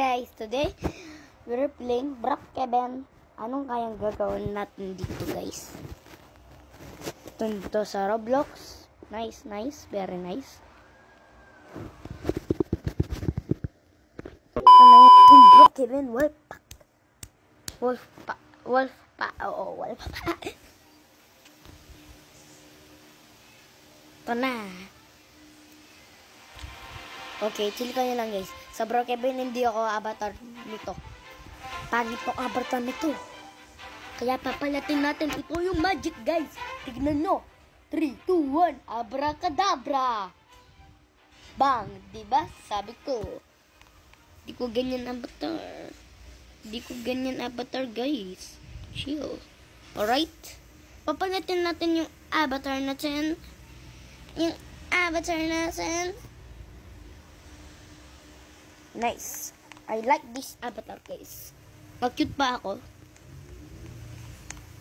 guys, today we're playing Brookhaven. Anong kayang gagawin natin dito guys? Ito sa Roblox. Nice, very nice. Ano yung Brookhaven? Wolf pack. Ito na. Okay, chill kayo lang guys. Sa Brookhaven, hindi ako avatar nito. Pangit tong avatar nito. Kaya papalatin natin. Ito yung magic guys. Tignan nyo. 3, 2, 1. Abracadabra. Bang. Diba? Sabi ko. Di ko ganyan avatar guys. Chill. Alright. Papalatin natin yung avatar natin. Nice. I like this avatar, guys. Mag-cute pa ako.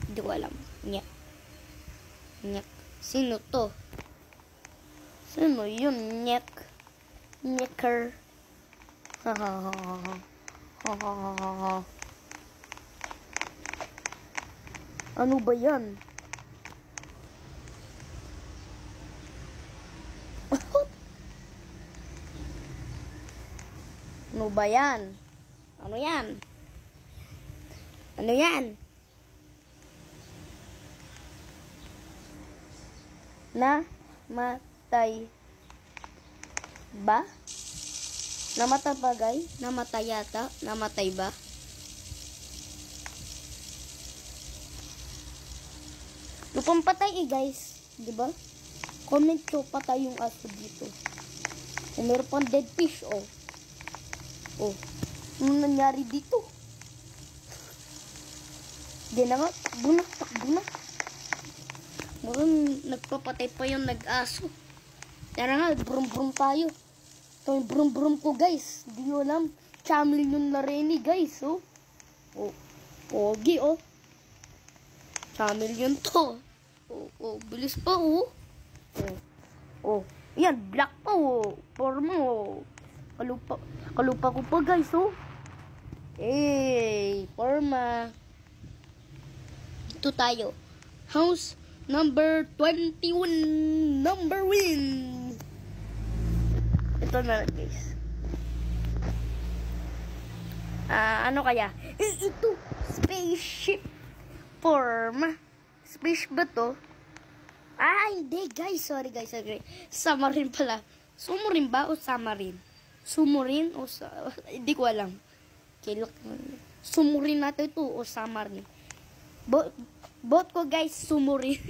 Hindi ko alam. Nyak. Sino to? Sino yun? Nyak. Nyaker. Ano ba yan? Ano ba yan? Ano yan? Namatay ba? Namatay ba guys? Namatay yata? Namatay ba? Lupang patay guys. Diba? Comment ko patay yung aso dito. Kung meron pang dead fish Oh, ano nangyari dito? Di na nga, takbo na. Mukhang nagpapatay pa yung nag-aso. Tara nga, brum tayo. Ito yung brum ko guys. Di nyo alam, chamil yun na rin guys, pogi chamil yun to. Bilis pa yan, black pa forma Kalupa ko pa guys, forma. Ito tayo. House number 21. Number win. Ito na guys. Ano kaya? Ito. Spaceship. Forma. Space ba to? Hindi guys. Sorry guys. Submarine pala. Submarine ba o submarine? Sumurin o hindi ko alam. Sumurin natin ito o samarin. Bot ko guys, sumurin.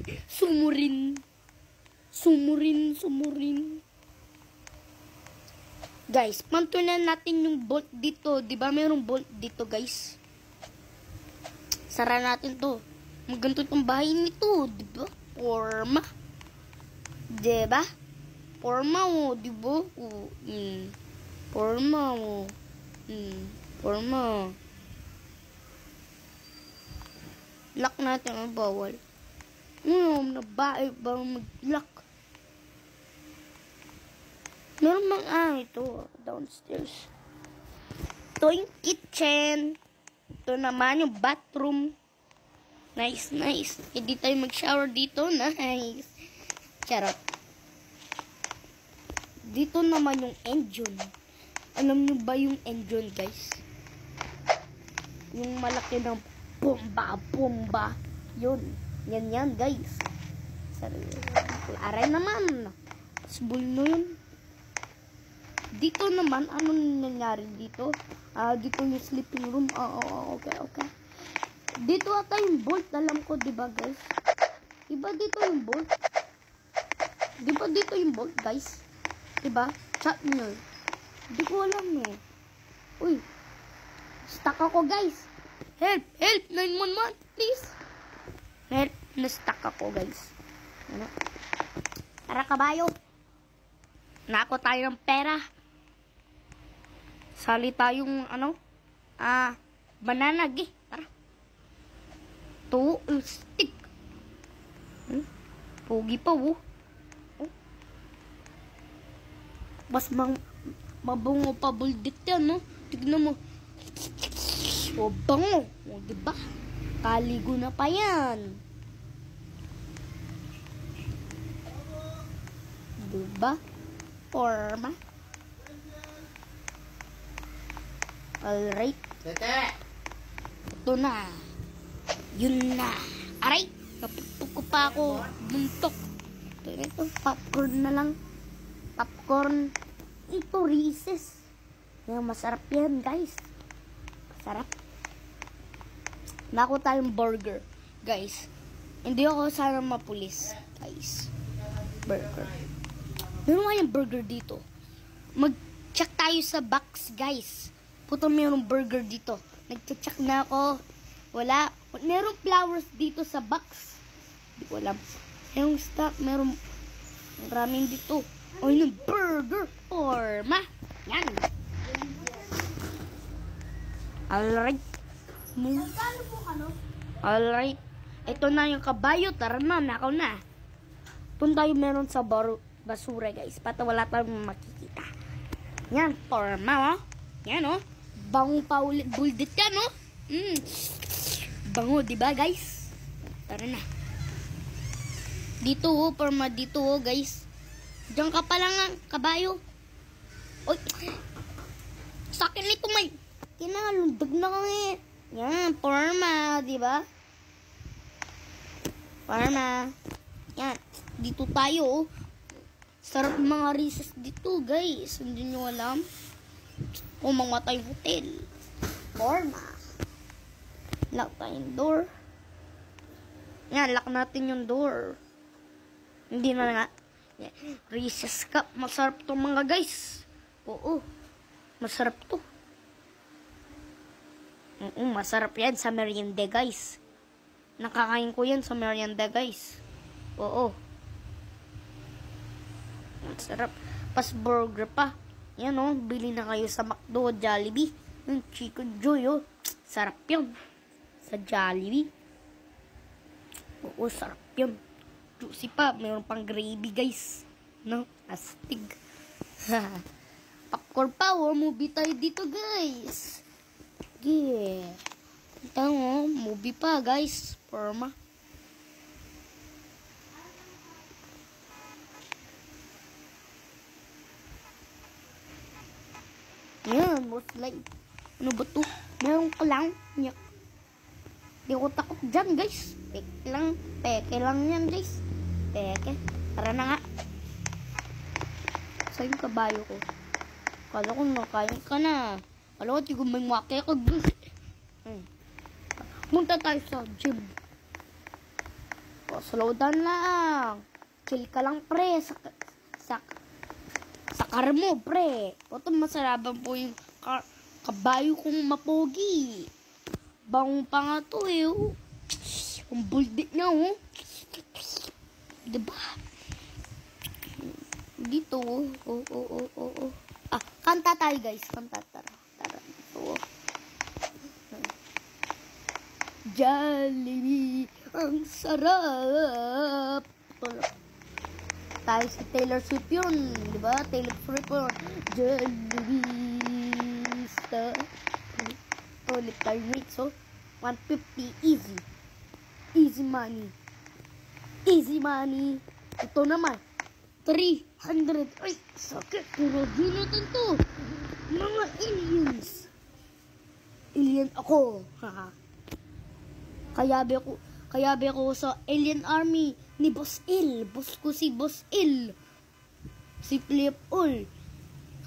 Guys, pantunan natin yung bolt dito. Diba mayroong bolt dito guys? Sara natin to. Maganto itong bahay nito. Diba? Forma. Diba? Forma diba? Forma. Lock natin ang bawal. Nabae ba mag-lock? Meron mang ito. Downstairs. Ito yung kitchen. Ito naman yung bathroom. Nice. Hindi tayo mag-shower dito. Nice. Charot. Dito naman yung engine. Alam nyo ba yung engine guys? Yung malaki ng bomba. Yun. Yan guys. Aray naman. Sbul no yun. Dito naman, ano nangyari dito? Dito yung sleeping room. Okay. Dito ata yung bolt. Alam ko, diba guys? Diba dito yung bolt? Guys? Diba? Chat nyo. Hindi ko alam Uy. Stuck ako guys. Help! 911 please. Help! Na-stuck ako guys. Tara kabayo. Nako tayo ng pera. Sali tayong banana Tara. Stick. Pogi pa Mas mabungo pa buldit yan, no? Tignan mo. O, bango. O, diba? Kaligo na pa yan. Diba? Forma. Alright. Ito na. Yun na. Aray! Kapupok ko pa ako. Buntok. Ito, popcorn na lang. Popcorn. Ito, Reese's. Yan, masarap yan, guys. Masarap. Nako tayong burger. Guys, hindi ako sana mapulis. Guys, burger. Meron nga yung burger dito. Mag-check tayo sa box, guys. Puto, mayroong burger dito. Nag-check na ako. Wala. Merong flowers dito sa box. Hindi ko alam. Merong stock. Merong maraming dito. O, yun yung burger. Forma. Yan. Alright. Alright. Ito na yung kabayo. Tara na. Nakaw na. Doon tayo meron sa basura, guys. Pata wala tayong makikita. Yan. Forma, oh. Yan, oh. Bango pa ulit. Buldit yan, oh. Bango, diba, guys? Tara na. Dito, oh. Forma dito, oh, guys. Diyan ka pa lang, kabayo. Oy. Sa akin ito may kinalundag na kami. Yan, forma, diba? Forma. Yan, dito tayo, oh. Sarap mga Reese's dito, guys. Hindi nyo alam. O, mamatay hotel. Forma. Lock tayong door. Yan, lock natin yung door. Hindi na nga. Yan. Reese's cup. Masarap to mga guys. Oo. Masarap to. Masarap yan sa merienda, guys. Nakakain ko yan sa merienda, guys. Oo. Masarap. Pas burger pa. Yan, oh. Bili na kayo sa McDo, Jollibee. Yung Chicken Joy, oh. Sarap yun. Sa Jollibee. Oo, sarap yun. Juicy pa. Mayroon pang gravy, guys. No? Astig. Popcorn pa, oh. Movie tayo dito, guys. Yeah. Ito, oh. Movie pa, guys. Forma. Yan, most like. Ano ba to? Meron ka lang. Yak. Di ko takot dyan, guys. Peke lang yan, guys. Peke. Tara na nga. Saan yung kabayo ko? Kala ko nakain ka na. Kala ko tigong may mwake ka, guys. Munta tayo sa gym. O, slow down lang. Chill ka lang, pre. Sa car mo, pre. Ito masaraban po yung kabayo kong mapogi. Bango pa nga to, eh. Oh. Ang buldik niya, oh. Diba? Dito, oh. Ah, kanta tayo, guys. Kanta, tara. Dito, oh. Jollibee, ang sarap. Tayo si Taylor Swift yun, di ba? Taylor Swift yun. Jollibee, ulit tayo rate, so 150, easy. Easy money. Ito naman, 300. Ay, sakit. Puro ginutan to. Mga aliens. Alien ako. Haha. Kayabe ko sa alien army ni Boss Il. Boss ko si Boss Il. Si Flip Ul.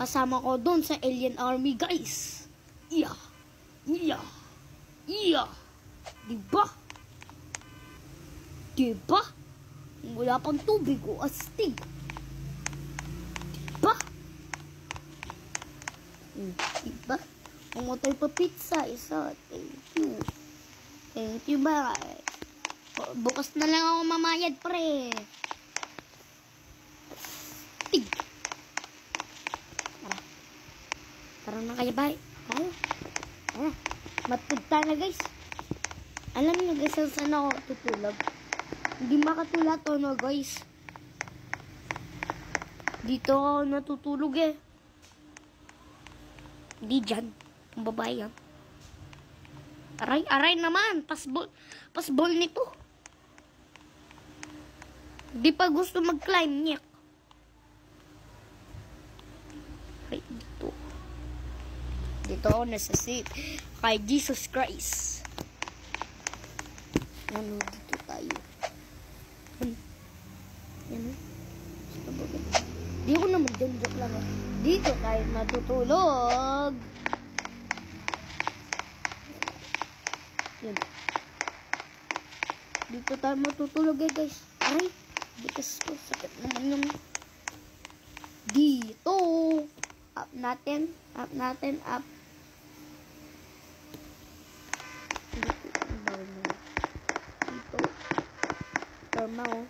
Kasama ko doon sa alien army, guys. Iya. Diba? Wala pang tubig o astig. Diba? Umutay pa pizza. Isa. Thank you, bye. Bukas na lang ako mamayad, pre. Tig. Tara na kayo, bye. Tara. Matugta na, guys. Alam niyo, guys, saan ako tutulog? Hindi makatulad to, no, guys. Dito ako natutulog, eh. Di dyan. Ang babae yan. Aray naman. Pasbol nito. Di pa gusto mag-climb niya. Aray, dito. Dito ako nasa safe. Kay Jesus Christ. Ano, dito tayo. Yan. Di ko naman dyan. Joke lang. Dito tayo matutulog. Yan. Dito tayo matutulog guys. Ay, bitas ko. Sakit naman yung dito. Up natin. Up. Dito. Karma oh.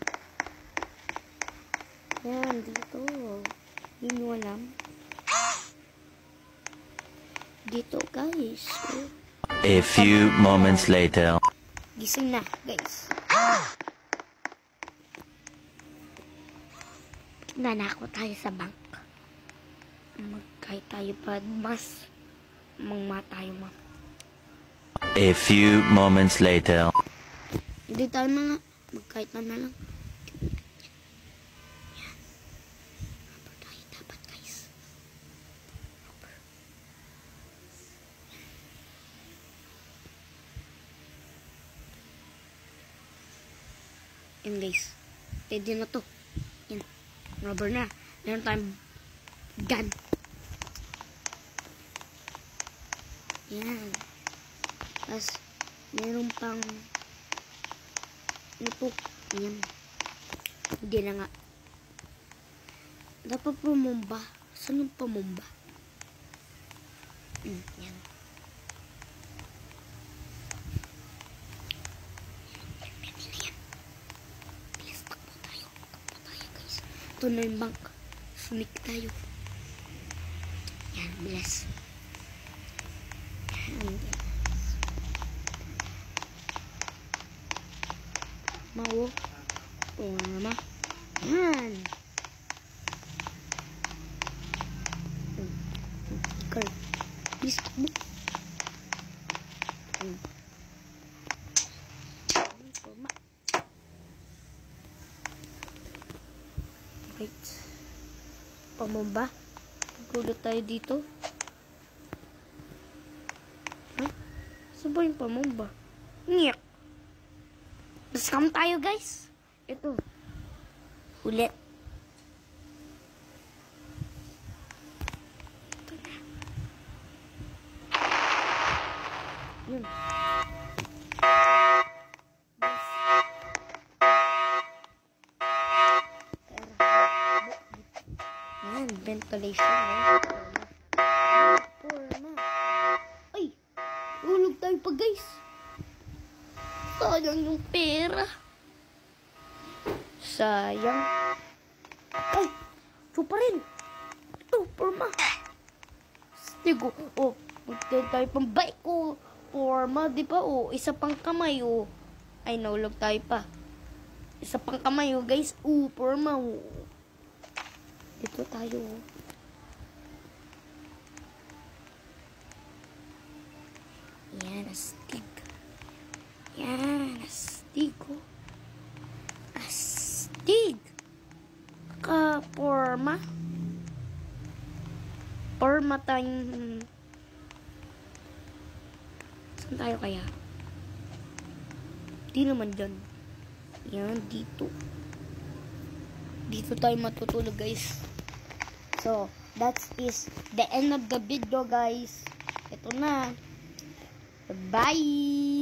Yan, dito. Hindi nyo alam. Dito guys. A few moments later. Gising na, guys. Nanako tayo sa bank. Magkahit tayo pa mas mangma tayo ma. A few moments later. Hindi tayo na nga. Magkahit na lang. Yan. Rapper tayo dapat guys. Rapper. Yan guys. Ready na to. Yan. Rubber na. Meron tayong gun. Yan. Tapos, meron pang ito. Yan. Hindi na nga. Dapat pumumba. Saan yung pumumba? Yan. Ito na yung bank. Sumik tayo. Yan, bilas. Mau. Oh, nama. Yan. Car. Bis. Wait. Pamumba. Gulot tayo dito. Huh? Saan ba yung pamumba? Ngek. Scam tayo guys. Ito. Ulit. Ito na. Yun. Yan, ventilation. Porma. Ay! Ulog tayo pa guys. Sayang yung pera. Sayang. Ay! Chupa rin. Ito, porma. Stigo. Oh, magtayo tayo pang bike ko. Porma, di ba? Oh, isa pang kamay. Oh. Ay, naulog tayo pa. Isa pang kamay. Oh, guys. Oh, porma. Oh. Dito tayo. Yan, astig. Yan, astig. Astig. Ka-porma. Porma tayong... Saan tayo kaya? Di naman dyan. Yan, dito. Dito tayo matutulog guys. So, that is the end of the video guys. Ito na. Bye!